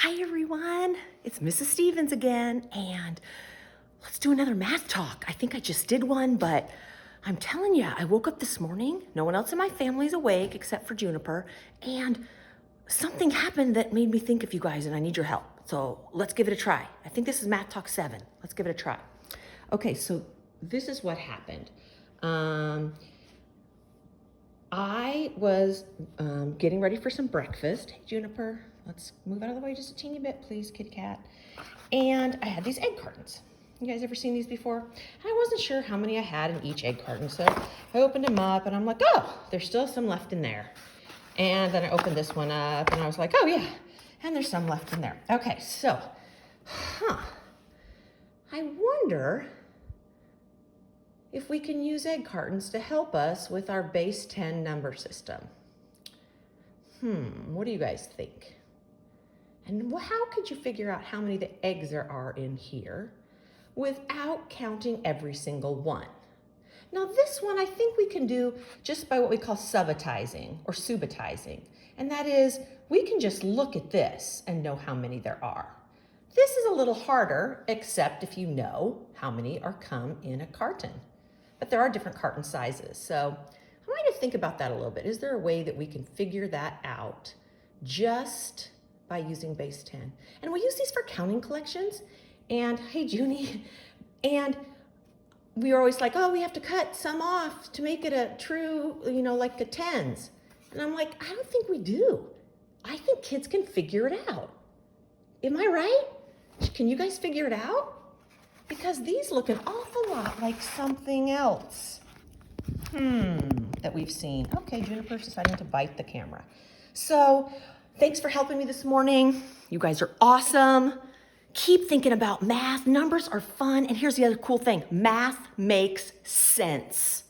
Hi everyone, it's Mrs. Stevens again, and let's do another math talk. I think I just did one, but I'm telling you, I woke up this morning, no one else in my family's awake except for Juniper, and something happened that made me think of you guys, and I need your help. So let's give it a try. I think this is Math Talk 7. Let's give it a try. Okay, so this is what happened. I was getting ready for some breakfast. Hey, Juniper, let's move out of the way just a teeny bit, please, kitty cat. And I had these egg cartons. You guys ever seen these before? And I wasn't sure how many I had in each egg carton, so I opened them up and I'm like, oh, there's still some left in there. And then I opened this one up and I was like, oh yeah, and there's some left in there. Okay, so, I wonder if we can use egg cartons to help us with our base 10 number system. What do you guys think? And how could you figure out how many the eggs there are in here without counting every single one? Now this one I think we can do just by what we call subitizing or subitizing. And that is, we can just look at this and know how many there are. This is a little harder, except if you know how many are come in a carton. But there are different carton sizes. So I want you to think about that a little bit. Is there a way that we can figure that out just by using base 10? And we use these for counting collections. And hey, Junie, and we were always like, oh, we have to cut some off to make it a true, like a tens. And I'm like, I don't think we do. I think kids can figure it out. Am I right? Can you guys figure it out? Because these look an awful lot like something else. That we've seen. Okay, Juniper's deciding to bite the camera. So thanks for helping me this morning. You guys are awesome. Keep thinking about math. Numbers are fun. And here's the other cool thing. Math makes sense.